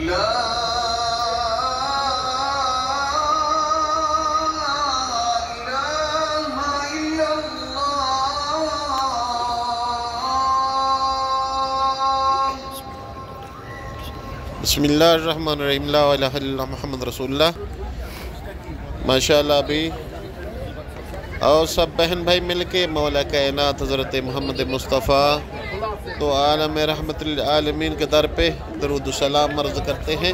لا إله إلا الله. بسم اللہ الرحمن الرحیم. لا الہ الا اللہ محمد رسول اللہ. ماشاءاللہ. ابھی اور سب بہن بھائی مل کے مولا کائنات حضرت محمد مصطفیٰ تو عالم رحمت للعالمین کے در پہ درود و سلام عرض کرتے ہیں.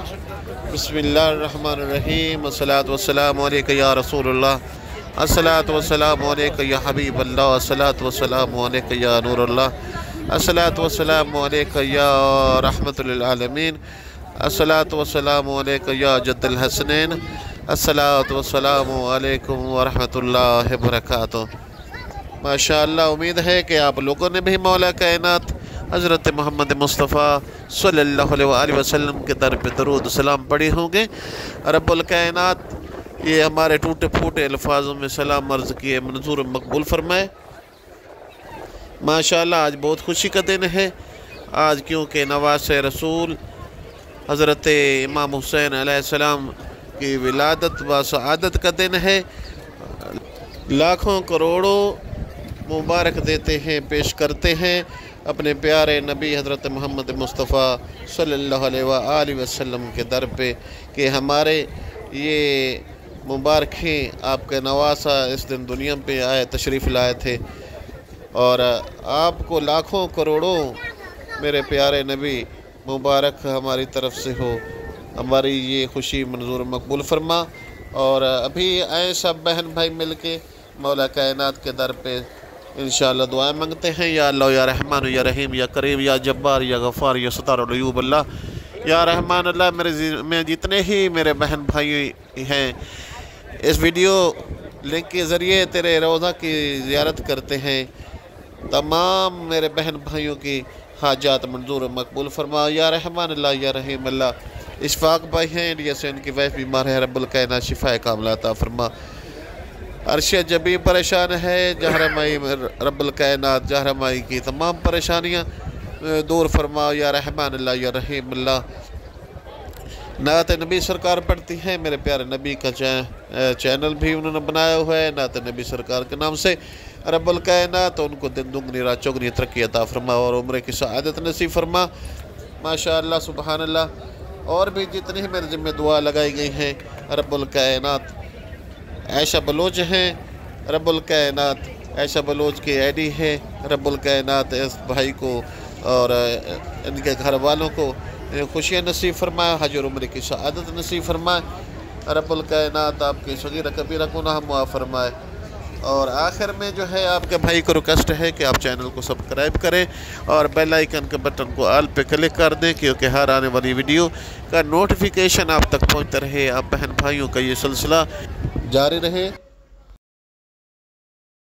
بسم اللہ الرحمن الرحیم. الصلاۃ والسلام علیکہ یا رسول اللہ. الصلاۃ والسلام علیکہ یا حبیب اللہ. الصلاۃ والسلام علیکہ یا نور اللہ. الصلاۃ والسلام علیکہ یا رحمت للعالمین. الصلاۃ والسلام علیکہ یا جد الحسنین. الصلاۃ والسلام علیکم ورحمۃ اللہ وبرکاتہ. ماشاءاللہ. امید ہے کہ آپ لوگوں نے بھی مولا کائنات حضرت محمد مصطفیٰ صلی اللہ علیہ وآلہ وسلم کے در پہ درود و سلام پڑھی ہوں گے. رب الکائنات یہ ہمارے ٹوٹے پھوٹے الفاظوں میں سلام عرض کیے منظور مقبول فرمائے. ماشاءاللہ. آج بہت خوشی کا دن ہے. آج کیونکہ نواز رسول حضرت امام حسین علیہ السلام کی ولادت و سعادت کا دن ہے. لاکھوں کروڑوں مبارک دیتے ہیں، پیش کرتے ہیں اپنے پیارے نبی حضرت محمد مصطفیٰ صلی اللہ علیہ وآلہ وسلم کے در پہ کہ ہمارے یہ مبارکیں آپ کے نواسہ اس دن دنیا پہ آئے تشریف لائے تھے، اور آپ کو لاکھوں کروڑوں میرے پیارے نبی مبارک ہماری طرف سے ہو. ہماری یہ خوشی منظور مقبول فرما. اور ابھی آئے سب بہن بھائی مل کے مولا کائنات کے در پہ انشاءاللہ دعائیں مانگتے ہیں. یا اللہ یا رحمان یا رحیم یا کریم یا جبار یا غفار یا ستار العیوب اللہ. یا رحمان اللہ. میں جتنے ہی میرے بہن بھائی ہیں اس ویڈیو لنک کے ذریعے تیرے روضہ کی زیارت کرتے ہیں، تمام میرے بہن بھائیوں کی حاجات منظور مقبول فرما. یا رحمان اللہ یا رحیم اللہ. اشفاق بھائی ہیں انڈیا سے، ان کی وائف بیمار ہے، رب الکائنات شفاء کاملہ عطا فرما. عرشیہ جبی پریشان ہے، جہرمائی رب الکائنات جہرمائی کی تمام پریشانیاں دور فرما. یا رحمان اللہ یا رحیم اللہ. نعت نبی سرکار پڑھتی ہیں، میرے پیارے نبی کا چینل بھی انہوں نے بنایا ہوا ہے نعت نبی سرکار کے نام سے. رب الکائنات ان کو دن دگنی رات چوگنی ترقی عطا فرما اور عمر کی سعادت نصیب فرما. ماشاءاللہ. سبحان اللہ. اور بھی جتنی ہی میرے ذمہ دعا لگائی گئی ہیں رب الکائنات. عائشہ بلوچ ہیں، رب الکائنات عائشہ بلوچ کی آئی ڈی ہے. رب الکائنات اس بھائی کو اور ان کے گھر والوں کو خوشیاں نصیب فرمائے، حج اور عمر کی سعادت نصیب فرمائے. رب الکائنات آپ کی صغیرہ کبیرہ گناہ معاف فرمائے. اور آخر میں جو ہے آپ کے بھائی کو ریکویسٹ ہے کہ آپ چینل کو سبسکرائب کریں اور بیل آئیکن کے بٹن کو آل پہ کلک کر دیں، کیونکہ ہر آنے والی ویڈیو کا نوٹیفیکیشن آپ تک پہنچتا رہے. آپ بہن بھائیوں کا یہ سلسلہ جاری رہے.